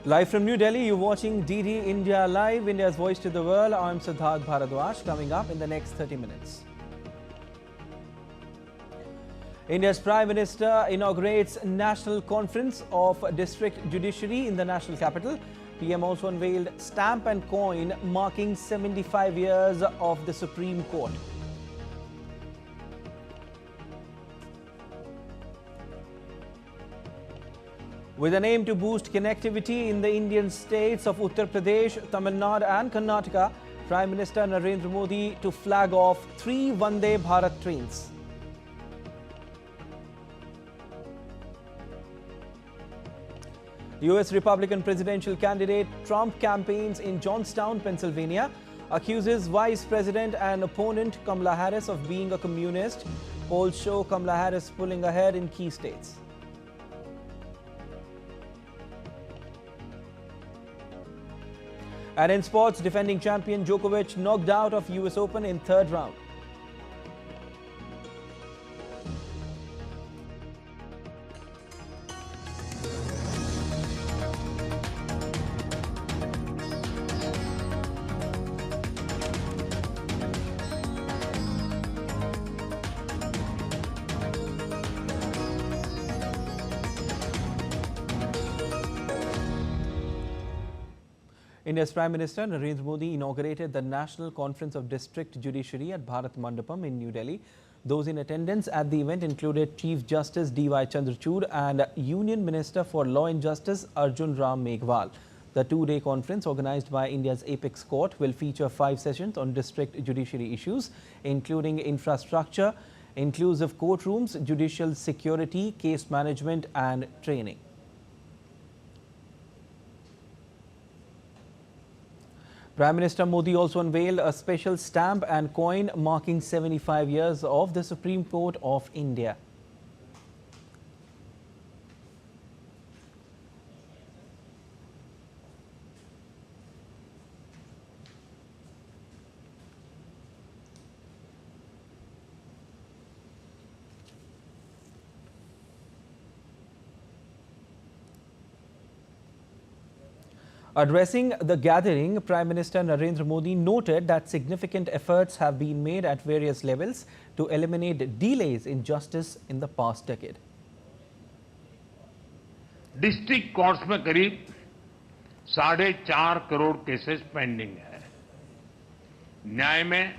Live from New Delhi, you're watching DD India Live, India's voice to the world. I'm Siddharth Bharadwaj. Coming up in the next 30 minutes. India's Prime Minister inaugurates National Conference of District Judiciary in the national capital. PM also unveiled stamp and coin marking 75 years of the Supreme Court. With an aim to boost connectivity in the Indian states of Uttar Pradesh, Tamil Nadu and Karnataka, Prime Minister Narendra Modi to flag off 3 Vande Bharat trains. US Republican presidential candidate Trump campaigns in Johnstown, Pennsylvania, accuses Vice President and opponent Kamala Harris of being a communist. Polls show Kamala Harris pulling ahead in key states. And in sports, defending champion Djokovic knocked out of US Open in third round. India's Prime Minister Narendra Modi inaugurated the National Conference of District Judiciary at Bharat Mandapam in New Delhi. Those in attendance at the event included Chief Justice D.Y. Chandrachud and Union Minister for Law and Justice Arjun Ram Meghwal. The two-day conference, organized by India's Apex Court, will feature 5 sessions on district judiciary issues, including infrastructure, inclusive courtrooms, judicial security, case management and training. Prime Minister Modi also unveiled a special stamp and coin marking 75 years of the Supreme Court of India. Addressing the gathering, Prime Minister Narendra Modi noted that significant efforts have been made at various levels to eliminate delays in justice in the past decade. District courts में करीब 4.5 crore cases pending है। न्याय में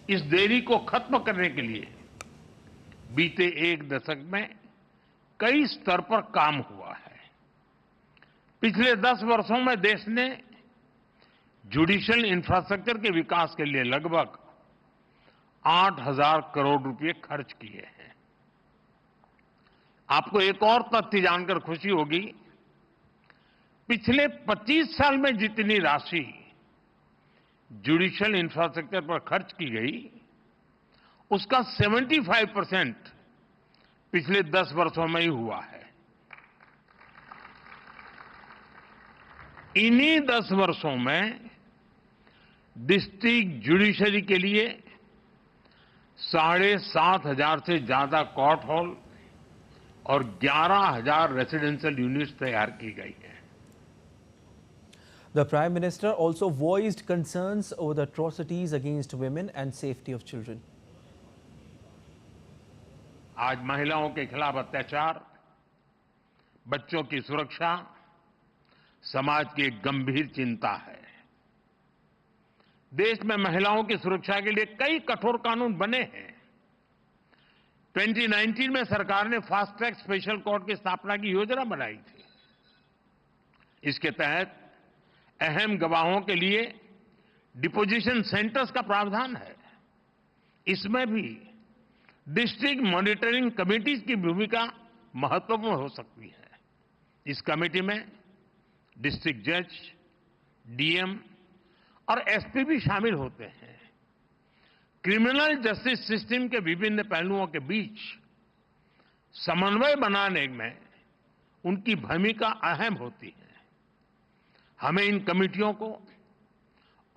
इस देरी को खत्म करने के लिए बीते 1 दशक में कई स्तर पर काम हुआ है। पिछले 10 वर्षों में देश ने जुडिशियल इंफ्रास्ट्रक्चर के विकास के लिए लगभग 8,000 करोड़ रुपए खर्च किए हैं। आपको एक और तथ्य जानकर खुशी होगी, पिछले 25 साल में जितनी राशि जुडिशियल इंफ्रास्ट्रक्चर पर खर्च की गई, उसका 75% पिछले 10 वर्षों में ही हुआ है। इन्हीं 10 वर्षों में डिस्ट्रिक्ट जुडिशरी के लिए 7,500 से ज्यादा कोर्ट हॉल और 11,000 रेसिडेंशियल यूनिट्स तैयार की गई है। The Prime Minister also voiced concerns over the atrocities against women and safety of children. आज महिलाओं के खिलाफ अत्याचार, बच्चों की सुरक्षा समाज की एक गंभीर चिंता है। देश में महिलाओं की सुरक्षा के लिए कई कठोर कानून बने हैं। 2019 में सरकार ने फास्ट ट्रैक स्पेशल कोर्ट की स्थापना की योजना बनाई थी। इसके तहत अहम गवाहों के लिए डिपोजिशन सेंटर्स का प्रावधान है। इसमें भी डिस्ट्रिक्ट मॉनिटरिंग कमिटीज की भूमिका महत्वपूर्ण हो सकती है। इस कमेटी में डिस्ट्रिक्ट जज, डीएम और एसपी भी शामिल होते हैं। क्रिमिनल जस्टिस सिस्टम के विभिन्न पहलुओं के बीच समन्वय बनाने में उनकी भूमिका अहम होती है। हमें इन कमेटियों को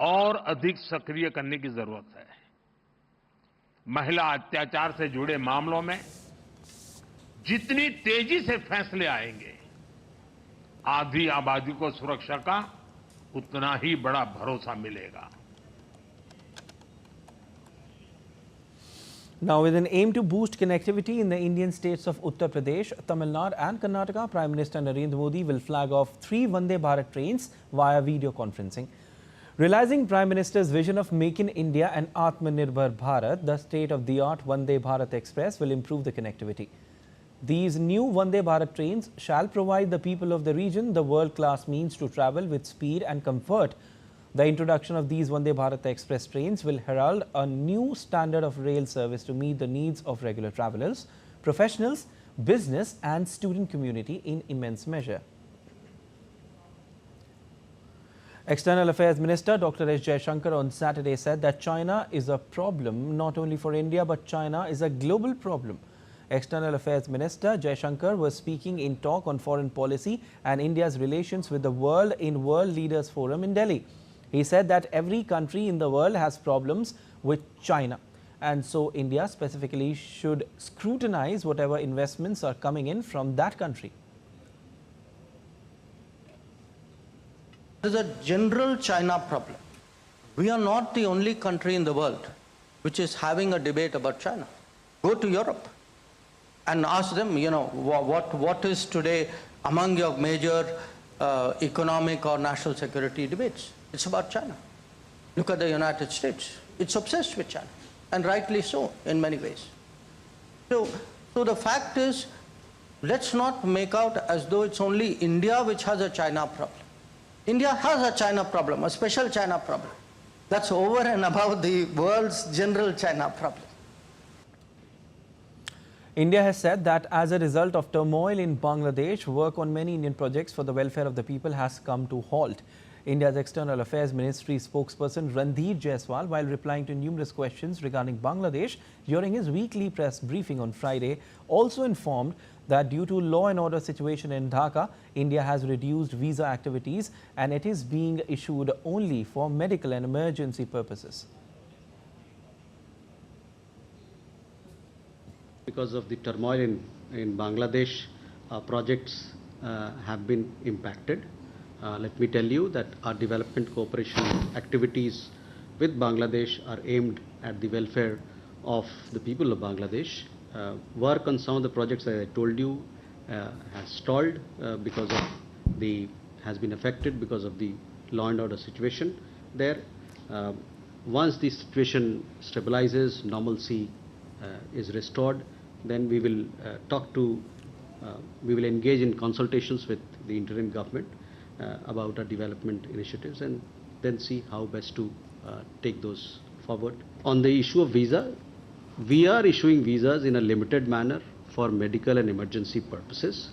और अधिक सक्रिय करने की जरूरत है। महिला अत्याचार से जुड़े मामलों में जितनी तेजी से फैसले आएंगे, आधी आबादी को सुरक्षा का उतना ही बड़ा भरोसा मिलेगा। Now, with an aim to boost connectivity in the Indian states of Uttar Pradesh, Tamil Nadu and Karnataka, Prime Minister Narendra Modi will flag off 3 Vande Bharat trains via video conferencing. Realizing Prime Minister's vision of Make in India and Atmanirbhar Bharat, the state-of-the-art Vande Bharat Express will improve the connectivity. These new Vande Bharat trains shall provide the people of the region the world-class means to travel with speed and comfort. The introduction of these Vande Bharat Express trains will herald a new standard of rail service to meet the needs of regular travelers, professionals, business and student community in immense measure. External Affairs Minister Dr. S. Jaishankar on Saturday said that China is a problem not only for India but China is a global problem. External Affairs Minister Jaishankar was speaking in talk on foreign policy and India's relations with the world in World Leaders Forum in Delhi. He said that every country in the world has problems with China, and so India specifically should scrutinize whatever investments are coming in from that country. There is a general China problem. We are not the only country in the world which is having a debate about China. Go to Europe and ask them, what is today among your major economic or national security debates? It's about China. Look at the United States. It's obsessed with China, and rightly so in many ways. So the fact is, let's not make out as though it's only India which has a China problem. India has a China problem, a special China problem. That's over and above the world's general China problem. India has said that as a result of turmoil in Bangladesh, work on many Indian projects for the welfare of the people has come to halt. India's External Affairs Ministry spokesperson Randhir Jaiswal, while replying to numerous questions regarding Bangladesh during his weekly press briefing on Friday, also informed that due to law and order situation in Dhaka, India has reduced visa activities and it is being issued only for medical and emergency purposes. Because of the turmoil in Bangladesh, projects have been impacted. Let me tell you that our development cooperation activities with Bangladesh are aimed at the welfare of the people of Bangladesh. Work on some of the projects, as I told you, has stalled because of has been affected because of the law and order situation there. Once the situation stabilizes, normalcy is restored, then we will we will engage in consultations with the interim government about our development initiatives and then see how best to take those forward. On the issue of visa, we are issuing visas in a limited manner for medical and emergency purposes.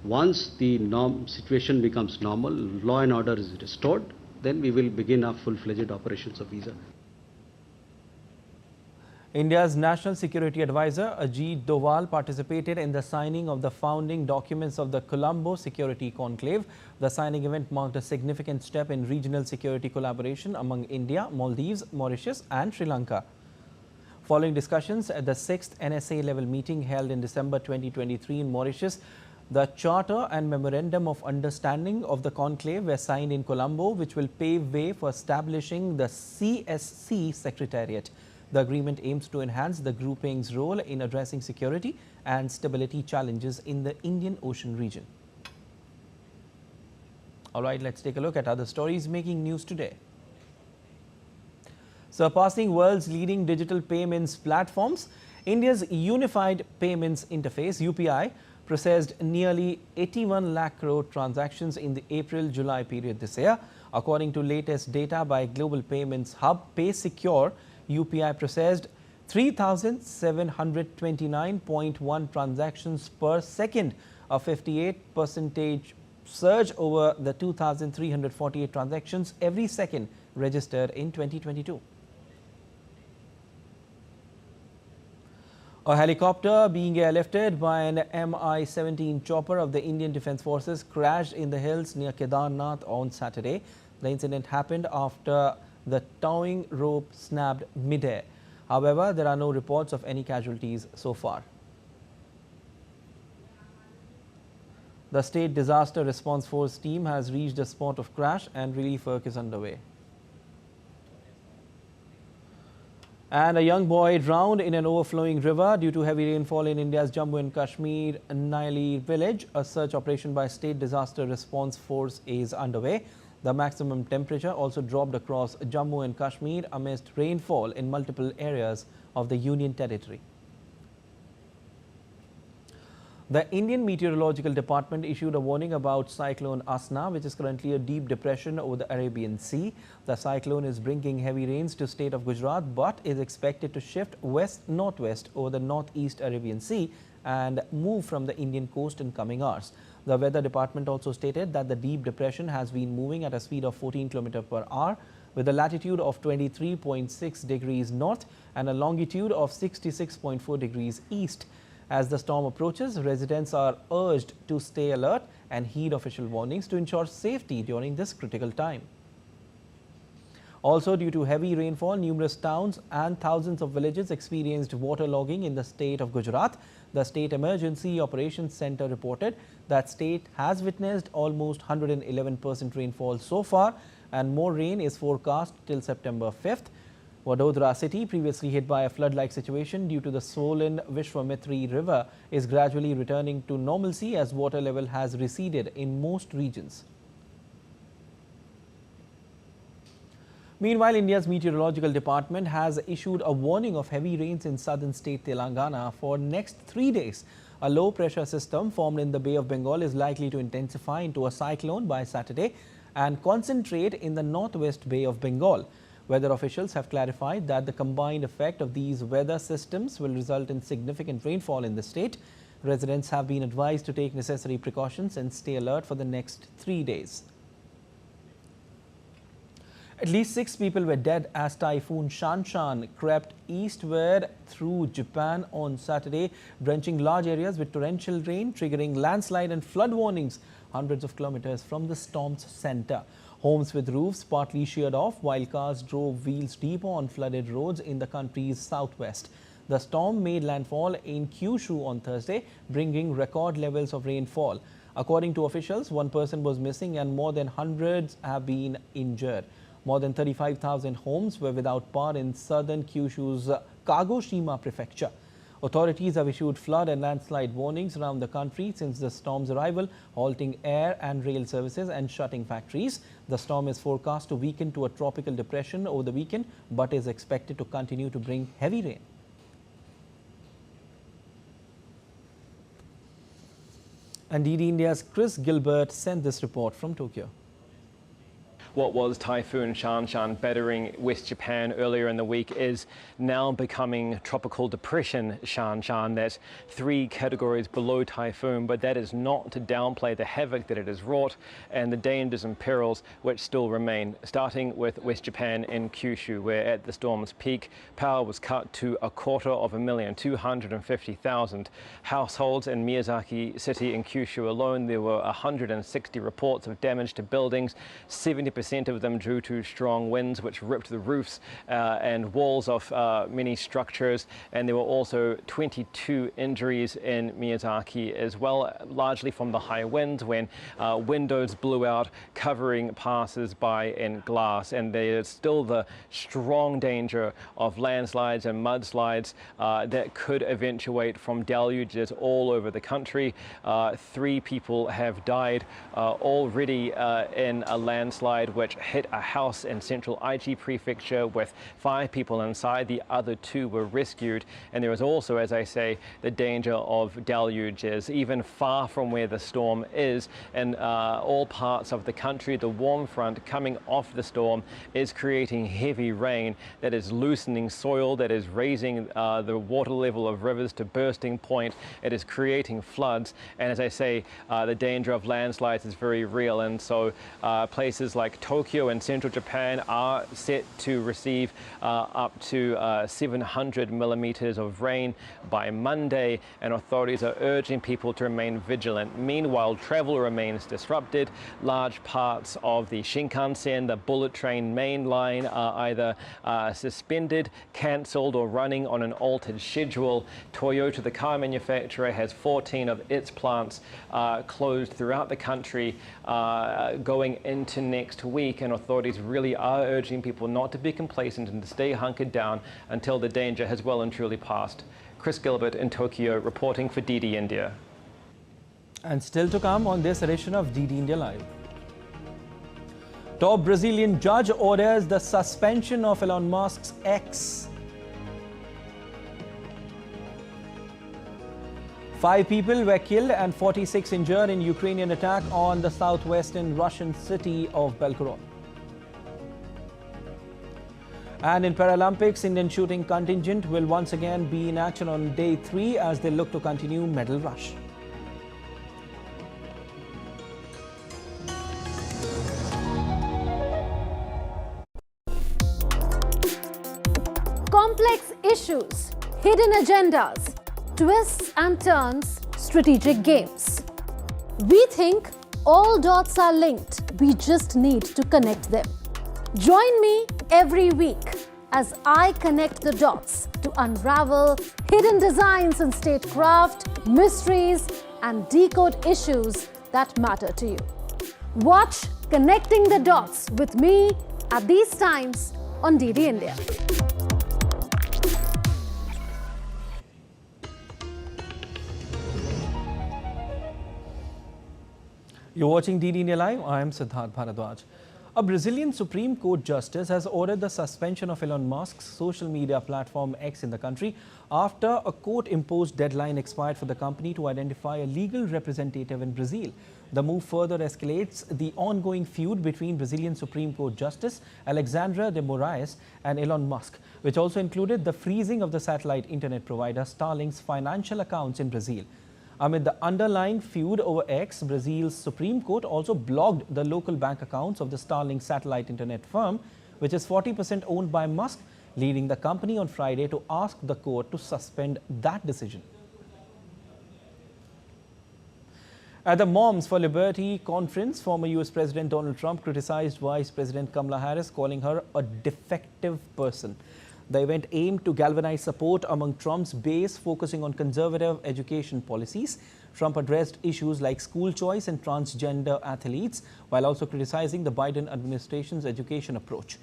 Once the situation becomes normal, law and order is restored, then we will begin our full-fledged operations of visa. India's National Security Advisor Ajit Doval participated in the signing of the founding documents of the Colombo Security Conclave. The signing event marked a significant step in regional security collaboration among India, Maldives, Mauritius and Sri Lanka. Following discussions at the 6th NSA level meeting held in December 2023 in Mauritius, the Charter and Memorandum of Understanding of the Conclave were signed in Colombo, which will pave way for establishing the CSC Secretariat. The agreement aims to enhance the grouping's role in addressing security and stability challenges in the Indian Ocean region. All right, let's take a look at other stories making news today. Surpassing world's leading digital payments platforms, India's Unified Payments Interface (UPI) processed nearly 81 lakh crore transactions in the April-July period this year. According to latest data by global payments hub PaySecure, UPI processed 3,729.1 transactions per second, a 58% surge over the 2,348 transactions every second registered in 2022. A helicopter being airlifted by an Mi-17 chopper of the Indian Defence Forces crashed in the hills near Kedarnath on Saturday. The incident happened after the towing rope snapped mid-air. However, there are no reports of any casualties so far. The State Disaster Response Force team has reached the spot of crash and relief work is underway. And a young boy drowned in an overflowing river due to heavy rainfall in India's Jammu and Kashmir Naili village. A search operation by State Disaster Response Force is underway. The maximum temperature also dropped across Jammu and Kashmir amidst rainfall in multiple areas of the Union Territory. The Indian Meteorological Department issued a warning about Cyclone Asna, which is currently a deep depression over the Arabian Sea. The cyclone is bringing heavy rains to state of Gujarat, but is expected to shift west-northwest over the northeast Arabian Sea and move from the Indian coast in coming hours. The Weather Department also stated that the deep depression has been moving at a speed of 14 km per hour with a latitude of 23.6 degrees north and a longitude of 66.4 degrees east. As the storm approaches, residents are urged to stay alert and heed official warnings to ensure safety during this critical time. Also, due to heavy rainfall, numerous towns and thousands of villages experienced waterlogging in the state of Gujarat. The State Emergency Operations Centre reported that state has witnessed almost 111% rainfall so far, and more rain is forecast till September 5th. Doordarshan city, previously hit by a flood-like situation due to the swollen Vishwamithri river, is gradually returning to normalcy as water level has receded in most regions. Meanwhile, India's Meteorological Department has issued a warning of heavy rains in southern state Telangana for next 3 days. A low-pressure system formed in the Bay of Bengal is likely to intensify into a cyclone by Saturday and concentrate in the northwest Bay of Bengal. Weather officials have clarified that the combined effect of these weather systems will result in significant rainfall in the state. Residents have been advised to take necessary precautions and stay alert for the next 3 days. At least 6 people were dead as Typhoon Shanshan crept eastward through Japan on Saturday, drenching large areas with torrential rain, triggering landslide and flood warnings hundreds of kilometers from the storm's center. Homes with roofs partly sheared off, while cars drove wheels deep on flooded roads in the country's southwest. The storm made landfall in Kyushu on Thursday, bringing record levels of rainfall. According to officials, 1 person was missing and more than hundreds have been injured. More than 35,000 homes were without power in southern Kyushu's Kagoshima prefecture. Authorities have issued flood and landslide warnings around the country since the storm's arrival, halting air and rail services and shutting factories. The storm is forecast to weaken to a tropical depression over the weekend, but is expected to continue to bring heavy rain. And DD India's Chris Gilbert sent this report from Tokyo. What was Typhoon Shanshan battering West Japan earlier in the week is now becoming Tropical Depression Shanshan. That's 3 categories below Typhoon, but that is not to downplay the havoc that it has wrought and the dangers and perils which still remain, starting with West Japan in Kyushu, where at the storm's peak, power was cut to 250,000 households. In Miyazaki City in Kyushu alone, there were 160 reports of damage to buildings, 70% of them due to strong winds which ripped the roofs and walls of many structures, and there were also 22 injuries in Miyazaki as well, largely from the high winds when windows blew out, covering passers-by in glass. And there's still the strong danger of landslides and mudslides that could eventuate from deluges all over the country. 3 people have died already in a landslide which hit a house in central Aichi prefecture with 5 people inside. The other 2 were rescued, and there is also, as I say, the danger of deluges even far from where the storm is. In all parts of the country, the warm front coming off the storm is creating heavy rain that is loosening soil, that is raising the water level of rivers to bursting point. It is creating floods, and as I say, the danger of landslides is very real. And so places like Tokyo and central Japan are set to receive up to 700 millimeters of rain by Monday, and authorities are urging people to remain vigilant. Meanwhile, travel remains disrupted. Large parts of the Shinkansen, the bullet train main line, are either suspended, cancelled, or running on an altered schedule. Toyota, the car manufacturer, has 14 of its plants closed throughout the country going into next week, and authorities really are urging people not to be complacent and to stay hunkered down until the danger has well and truly passed. Chris Gilbert in Tokyo reporting for DD India. And still to come on this edition of DD India Live. Top Brazilian judge orders the suspension of Elon Musk's X. 5 people were killed and 46 injured in Ukrainian attack on the southwestern Russian city of Belgorod. And in Paralympics, Indian shooting contingent will once again be in action on day 3 as they look to continue medal rush. Complex issues, hidden agendas, twists and turns, strategic games. We think all dots are linked. We just need to connect them. Join me every week as I connect the dots to unravel hidden designs in statecraft, mysteries, and decode issues that matter to you. Watch Connecting the Dots with me at these times on DD India. You're watching DD India Live. I am Siddharth Bharadwaj. A Brazilian Supreme Court justice has ordered the suspension of Elon Musk's social media platform X in the country after a court-imposed deadline expired for the company to identify a legal representative in Brazil. The move further escalates the ongoing feud between Brazilian Supreme Court Justice Alexandra de Moraes and Elon Musk, which also included the freezing of the satellite internet provider Starlink's financial accounts in Brazil. Amid the underlying feud over X, Brazil's Supreme Court also blocked the local bank accounts of the Starlink satellite internet firm, which is 40% owned by Musk, leading the company on Friday to ask the court to suspend that decision. At the Moms for Liberty conference, former US President Donald Trump criticized Vice President Kamala Harris, calling her a defective person. The event aimed to galvanize support among Trump's base, focusing on conservative education policies. Trump addressed issues like school choice and transgender athletes, while also criticizing the Biden administration's education approach.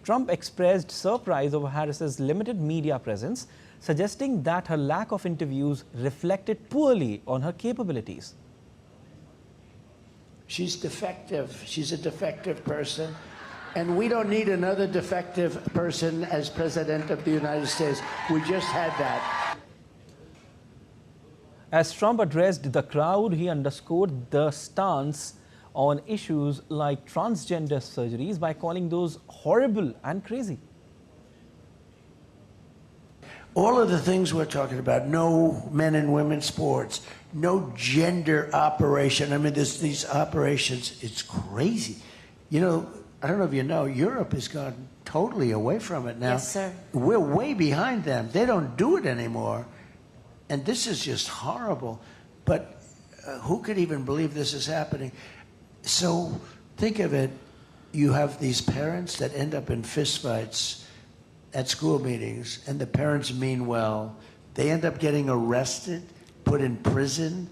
Trump expressed surprise over Harris's limited media presence, suggesting that her lack of interviews reflected poorly on her capabilities. She's defective. She's a defective person. And we don't need another defective person as President of the United States. We just had that. As Trump addressed the crowd, he underscored the stance on issues like transgender surgeries by calling those horrible and crazy. All of the things we're talking about, no men and women sports, no gender operation. I mean, these operations, it's crazy. You know, I don't know if you know, Europe has gone totally away from it now. Yes, sir. We're way behind them. They don't do it anymore. And this is just horrible. But who could even believe this is happening? So think of it. You have these parents that end up in fistfights at school meetings, and the parents mean well. They end up getting arrested, put in prison.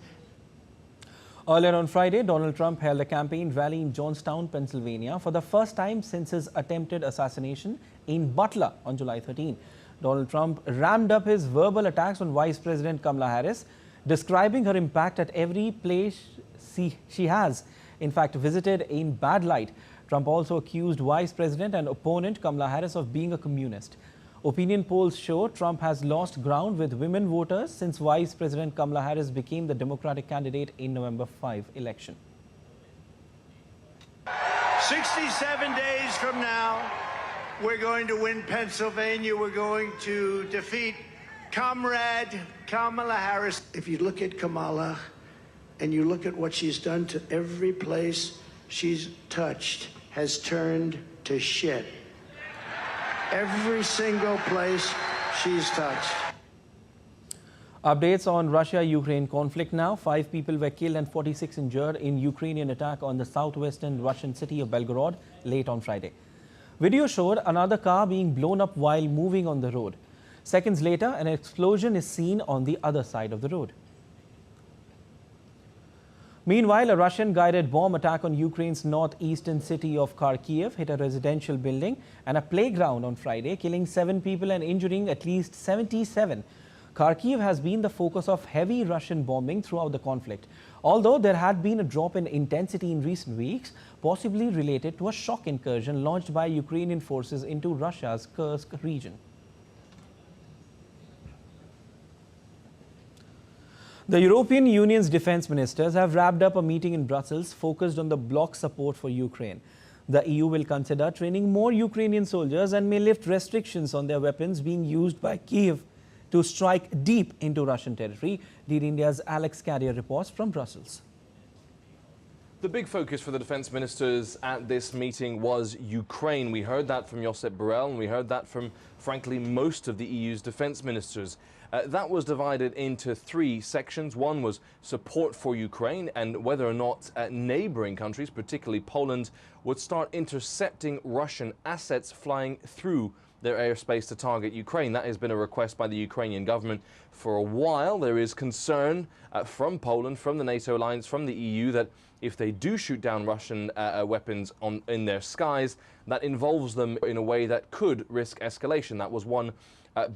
Earlier on Friday, Donald Trump held a campaign rally in Johnstown, Pennsylvania for the first time since his attempted assassination in Butler on July 13. Donald Trump ramped up his verbal attacks on Vice President Kamala Harris, describing her impact at every place she has, in fact, visited in bad light. Trump also accused Vice President and opponent Kamala Harris of being a communist. Opinion polls show Trump has lost ground with women voters since Vice President Kamala Harris became the Democratic candidate in November 5 election. 67 days from now, we're going to win Pennsylvania. We're going to defeat Comrade Kamala Harris. If you look at Kamala and you look at what she's done to every place she's touched, has turned to shit. Every single place she's touched. Updates on Russia-Ukraine conflict now. 5 people were killed and 46 injured in Ukrainian attack on the southwestern Russian city of Belgorod late on Friday. Video showed another car being blown up while moving on the road. Seconds later, an explosion is seen on the other side of the road. Meanwhile, a Russian-guided bomb attack on Ukraine's northeastern city of Kharkiv hit a residential building and a playground on Friday, killing 7 people and injuring at least 77. Kharkiv has been the focus of heavy Russian bombing throughout the conflict, although there had been a drop in intensity in recent weeks, possibly related to a shock incursion launched by Ukrainian forces into Russia's Kursk region. The European Union's defense ministers have wrapped up a meeting in Brussels focused on the bloc support for Ukraine. The EU will consider training more Ukrainian soldiers and may lift restrictions on their weapons being used by Kyiv to strike deep into Russian territory. DD India's Alex Carrier reports from Brussels. The big focus for the defense ministers at this meeting was Ukraine. We heard that from Josep Borrell, and we heard that from, frankly, most of the EU's defense ministers. That was divided into 3 sections. One was support for Ukraine and whether or not neighboring countries, particularly Poland, would start intercepting Russian assets flying through their airspace to target Ukraine. That has been a request by the Ukrainian government for a while. There is concern from Poland, from the NATO alliance, from the EU that if they do shoot down Russian weapons in their skies, that involves them in a way that could risk escalation. That was one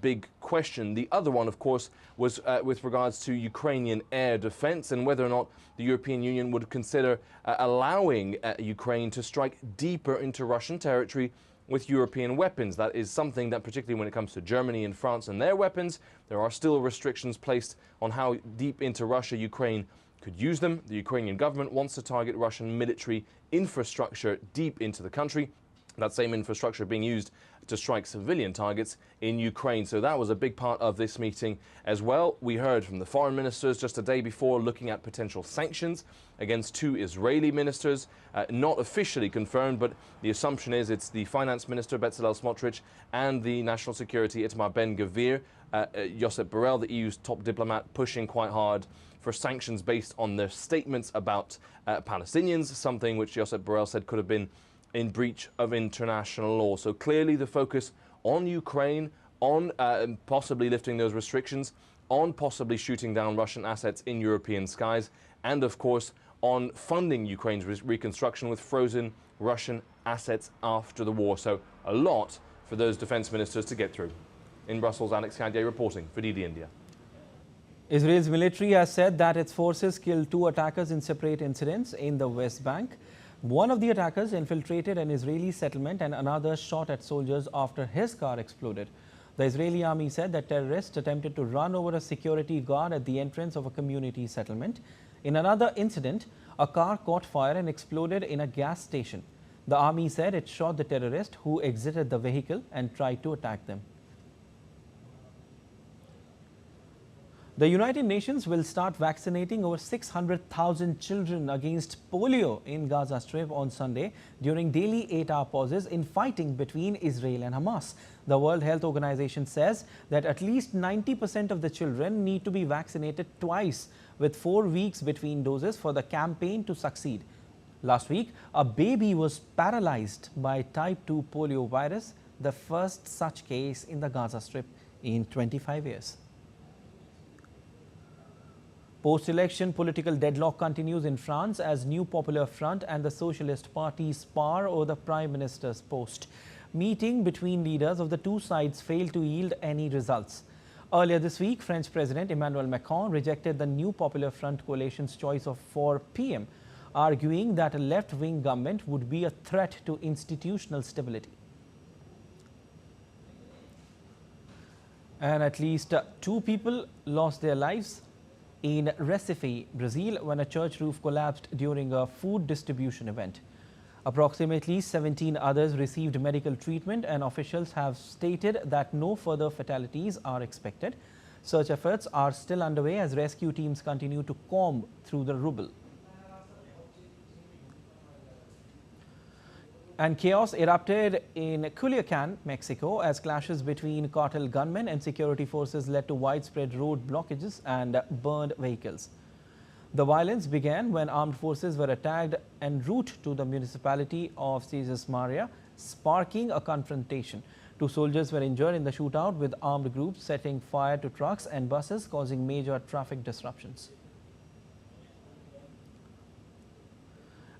big question. The other one, of course, was with regards to Ukrainian air defense and whether or not the European Union would consider allowing Ukraine to strike deeper into Russian territory with European weapons. That is something that, particularly when it comes to Germany and France and their weapons, there are still restrictions placed on how deep into Russia Ukraine could use them. The Ukrainian government wants to target Russian military infrastructure deep into the country. That same infrastructure being used to strike civilian targets in Ukraine. So that was a big part of this meeting as well. We heard from the foreign ministers just a day before looking at potential sanctions against 2 Israeli ministers, not officially confirmed, but the assumption is it's the finance minister, Bezalel Smotrich, and the national security, Itamar Ben-Gvir. Josep Borrell, the EU's top diplomat, pushing quite hard for sanctions based on their statements about Palestinians, something which Josep Borrell said could have been in breach of international law. So clearly the focus on Ukraine, on possibly lifting those restrictions, on possibly shooting down Russian assets in European skies, and of course on funding Ukraine's reconstruction with frozen Russian assets after the war. So a lot for those defense ministers to get through. In Brussels, Alex Carrier reporting for DD India. Israel's military has said that its forces killed 2 attackers in separate incidents in the West Bank. One of the attackers infiltrated an Israeli settlement and another shot at soldiers after his car exploded. The Israeli army said that terrorists attempted to run over a security guard at the entrance of a community settlement. In another incident, a car caught fire and exploded in a gas station. The army said it shot the terrorist who exited the vehicle and tried to attack them. The United Nations will start vaccinating over 600,000 children against polio in Gaza Strip on Sunday during daily 8-hour pauses in fighting between Israel and Hamas. The World Health Organization says that at least 90% of the children need to be vaccinated twice, with 4 weeks between doses for the campaign to succeed. Last week, a baby was paralyzed by type 2 polio virus, the first such case in the Gaza Strip in 25 years. Post-election political deadlock continues in France as New Popular Front and the Socialist Party spar over the Prime Minister's post. Meeting between leaders of the 2 sides failed to yield any results. Earlier this week, French President Emmanuel Macron rejected the New Popular Front coalition's choice of 4 p.m., arguing that a left-wing government would be a threat to institutional stability. And at least 2 people lost their lives in Recife, Brazil, when a church roof collapsed during a food distribution event. Approximately 17 others received medical treatment, and officials have stated that no further fatalities are expected. Search efforts are still underway as rescue teams continue to comb through the rubble. And chaos erupted in Culiacan, Mexico, as clashes between cartel gunmen and security forces led to widespread road blockages and burned vehicles. The violence began when armed forces were attacked en route to the municipality of Cisas Maria, sparking a confrontation. 2 soldiers were injured in the shootout, with armed groups setting fire to trucks and buses, causing major traffic disruptions.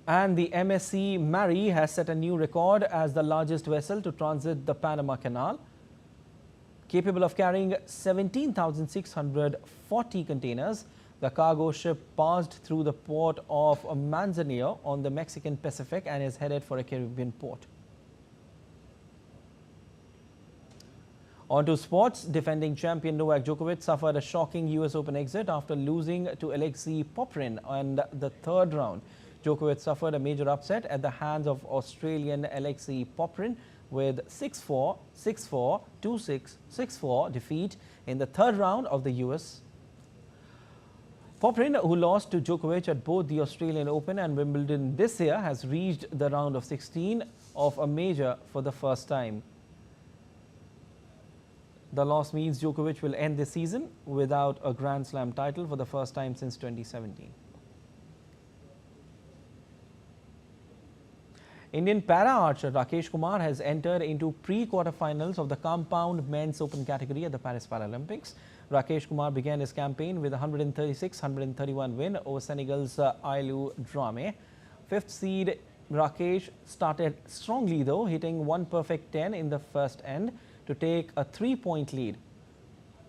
And the MSC Mary has set a new record as the largest vessel to transit the Panama Canal, capable of carrying 17,640 containers. The cargo ship passed through the port of Manzanillo on the Mexican Pacific and is headed for a Caribbean port. On to sports. Defending champion Novak Djokovic suffered a shocking US Open exit after losing to Alexei Popyrin in the 3rd round. Djokovic suffered a major upset at the hands of Australian Alexei Popyrin with 6-4, 6-4, 2-6, 6-4 defeat in the 3rd round of the US. Popyrin, who lost to Djokovic at both the Australian Open and Wimbledon this year, has reached the round of 16 of a major for the first time. The loss means Djokovic will end the season without a Grand Slam title for the first time since 2017. Indian para-archer Rakesh Kumar has entered into pre-quarterfinals of the compound men's open category at the Paris Paralympics. Rakesh Kumar began his campaign with a 136-131 win over Senegal's Ailou Dramé. 5th seed Rakesh started strongly though, hitting 1 perfect 10 in the first end to take a 3-point lead.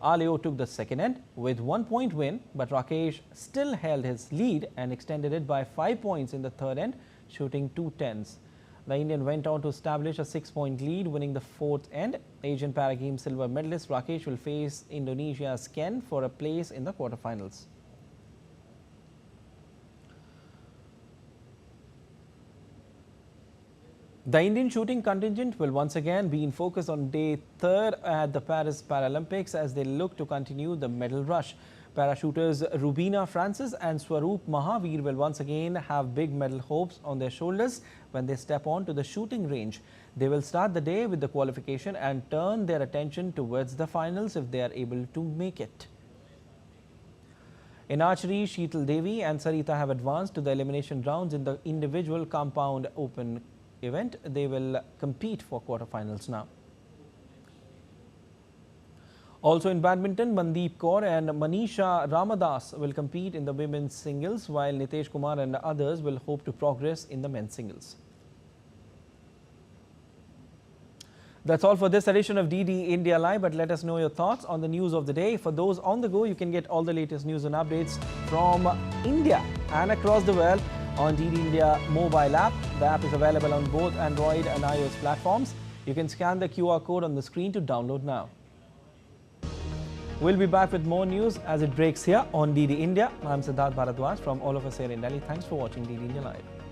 Ailou took the second end with 1-point win, but Rakesh still held his lead and extended it by 5 points in the third end, shooting 2 10s. The Indian went on to establish a 6-point lead, winning the 4th end. Asian Para Games silver medalist Rakesh will face Indonesia's Ken for a place in the quarterfinals. The Indian shooting contingent will once again be in focus on day 3rd at the Paris Paralympics as they look to continue the medal rush. Parachuters Rubina Francis and Swaroop Mahavir will once again have big medal hopes on their shoulders when they step on to the shooting range. They will start the day with the qualification and turn their attention towards the finals if they are able to make it. In archery, Sheetal Devi and Sarita have advanced to the elimination rounds in the individual compound open event. They will compete for quarterfinals now. Also in badminton, Mandeep Kaur and Manisha Ramadas will compete in the women's singles, while Nitesh Kumar and others will hope to progress in the men's singles. That's all for this edition of DD India Live, but let us know your thoughts on the news of the day. For those on the go, you can get all the latest news and updates from India and across the world on DD India mobile app. The app is available on both Android and iOS platforms. You can scan the QR code on the screen to download now. We'll be back with more news as it breaks here on DD India. I'm Siddharth Bharadwaj from all of us here in Delhi. Thanks for watching DD India Live.